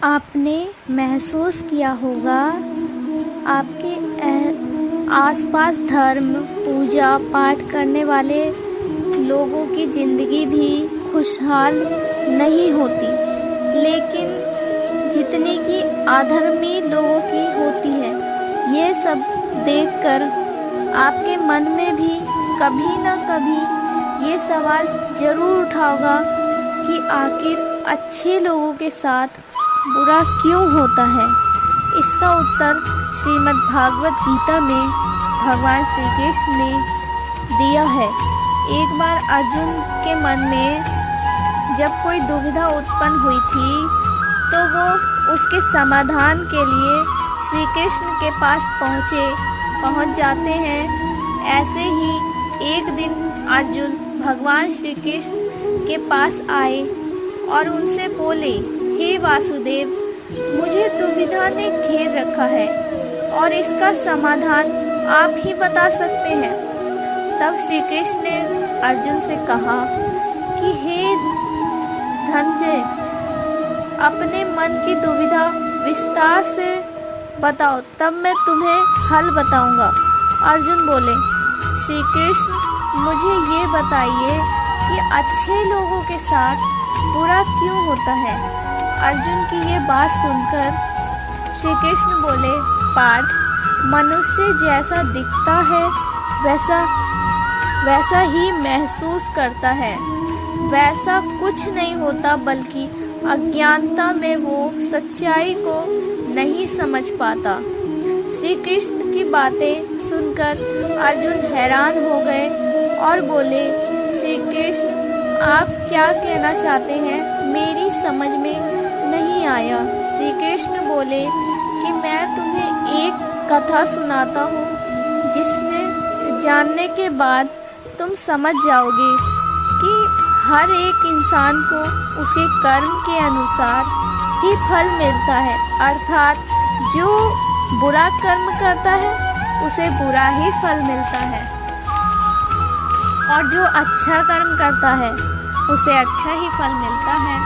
आपने महसूस किया होगा आपके आसपास धर्म, पूजा पाठ करने वाले लोगों की ज़िंदगी भी खुशहाल नहीं होती, लेकिन जितनी कि अधर्मी लोगों की होती है। ये सब देखकर आपके मन में भी कभी ना कभी ये सवाल ज़रूर उठा होगा कि आखिर अच्छे लोगों के साथ बुरा क्यों होता है। इसका उत्तर श्रीमद् भागवत गीता में भगवान श्री कृष्ण ने दिया है। एक बार अर्जुन के मन में जब कोई दुविधा उत्पन्न हुई थी तो वो उसके समाधान के लिए श्री कृष्ण के पास पहुँच जाते हैं। ऐसे ही एक दिन अर्जुन भगवान श्री कृष्ण के पास आए और उनसे बोले, हे वासुदेव, मुझे दुविधा ने घेर रखा है और इसका समाधान आप ही बता सकते हैं। तब श्री कृष्ण ने अर्जुन से कहा कि हे धनंजय, अपने मन की दुविधा विस्तार से बताओ, तब मैं तुम्हें हल बताऊंगा। अर्जुन बोले, श्री कृष्ण, मुझे ये बताइए कि अच्छे लोगों के साथ बुरा क्यों होता है। अर्जुन की ये बात सुनकर श्री कृष्ण बोले, पार्थ, मनुष्य जैसा दिखता है वैसा ही महसूस करता है। वैसा कुछ नहीं होता, बल्कि अज्ञानता में वो सच्चाई को नहीं समझ पाता। श्री कृष्ण की बातें सुनकर अर्जुन हैरान हो गए और बोले, श्री कृष्ण, आप क्या कहना चाहते हैं, मेरी समझ में नहीं आया। श्री कृष्ण बोले कि मैं तुम्हें एक कथा सुनाता हूँ, जिसमें जानने के बाद तुम समझ जाओगे कि हर एक इंसान को उसके कर्म के अनुसार ही फल मिलता है। अर्थात जो बुरा कर्म करता है उसे बुरा ही फल मिलता है, और जो अच्छा कर्म करता है उसे अच्छा ही फल मिलता है।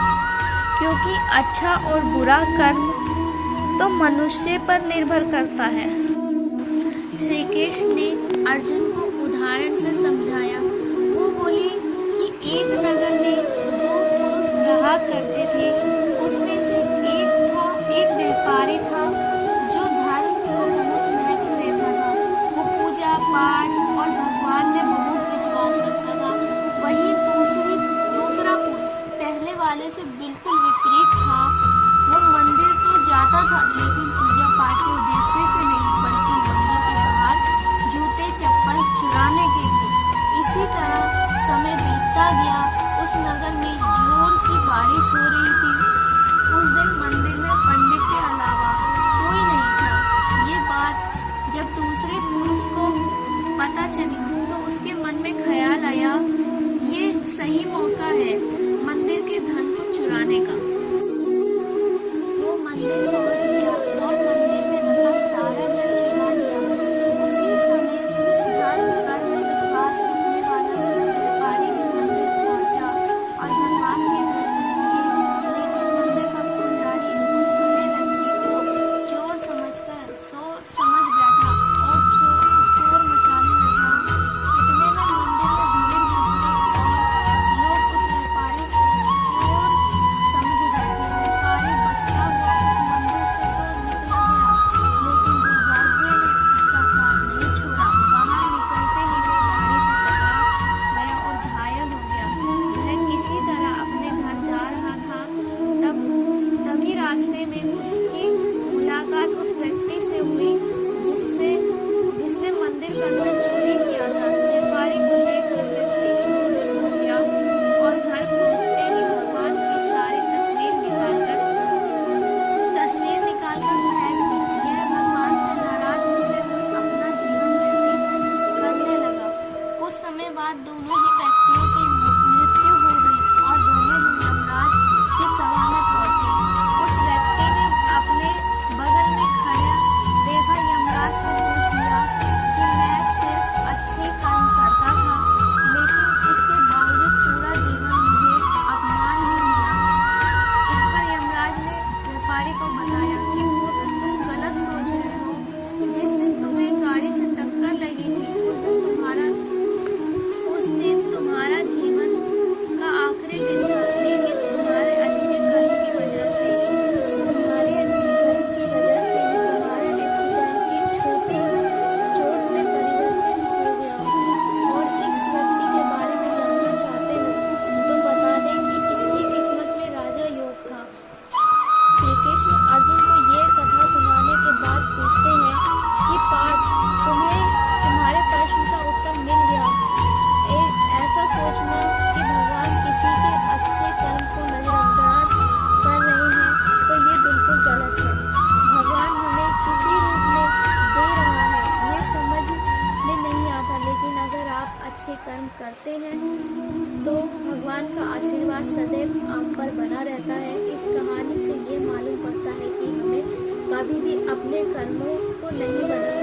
क्योंकि अच्छा और बुरा कर्म तो मनुष्य पर निर्भर करता है। श्री कृष्ण ने अर्जुन को उदाहरण से समझाया। वो बोले कि एक नगर में दो पुरुष रहा करते थे। उसमें से एक व्यापारी था जो धर्म को बहुत महत्व देता था। वो पूजा पाठ और भगवान में बहुत विश्वास रखता था। वहीं दूसरा पुरुष पहले वाले से बिल्कुल विपरीत था। वो मंदिर तो जाता था, लेकिन पूजा पाठ के उद्देश्य से नहीं, बल्कि मंदिर के बाहर जूते चप्पल चुराने के लिए। इसी तरह समय बीतता गया। उस नगर में जोर की बारिश हो रही अपने कर्मों को नहीं बदल